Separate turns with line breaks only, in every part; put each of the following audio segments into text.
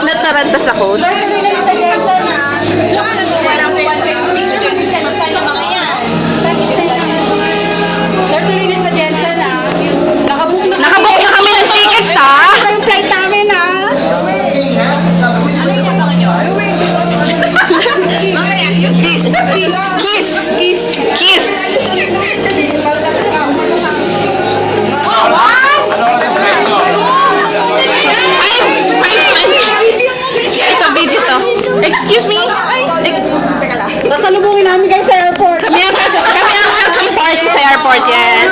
Natarantas ako.
Walang one time picture dyan kasi masaya mga yan.
Sir, tuloy na sa Jensen ah. Nakabook na
Nakabook na kami ng tickets, ha?
yung flight namin ah.
Ano yung sabangan nyo?
Kiss! Kiss! Kiss!
Oh, what?
Ito, video to. Excuse me?
Sasalubungin namin kayo sa airport.
Kami ang welcome party sa airport, yes.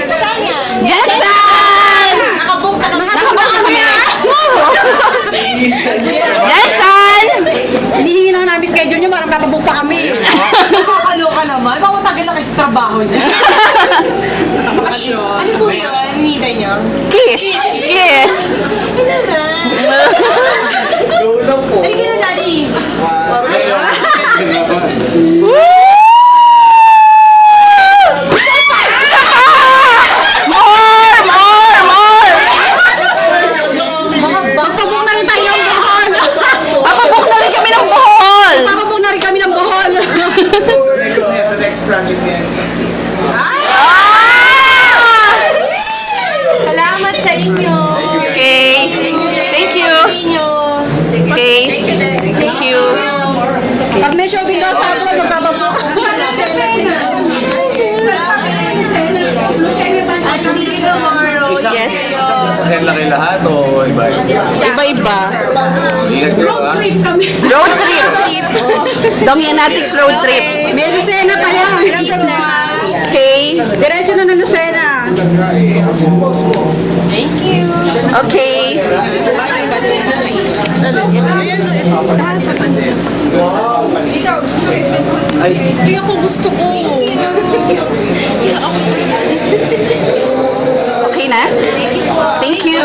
Saan yan?
Jensen! Nakabook na kami. Jensen!
Hinihingi na namin schedule nyo, parang papabook pa kami.
Nakakaloka naman. Baka matagil lang kayo sa trabaho dyan. Ano po yun? Nida nyo?
Kiss! Kiss!
Ano na? Ay, gano'n, Daddy.
More! More! More!
Papabook na rin tayo ng Bohol.
Papabook na rin kami ng Bohol!
Papabook na rin kami ng Bohol.
Sa next project niya.
Salamat sa inyo.
Okay. Thank you. Okay. Thank you.
Pag may shopping daw sa abroad, magpapabook.
At see you tomorrow.
Yes.
Isang sasakyan lang kayo lahat o iba-iba?
Iba-iba.
Ingat kayo ha.
Road trip. Domianatics road trip.
May Lucena pala. Walang problema.
Okay.
Diretso na ng Lucena.
Thank you.
Okay.
Hindi ako gusto ko.
Okay na? Thank you.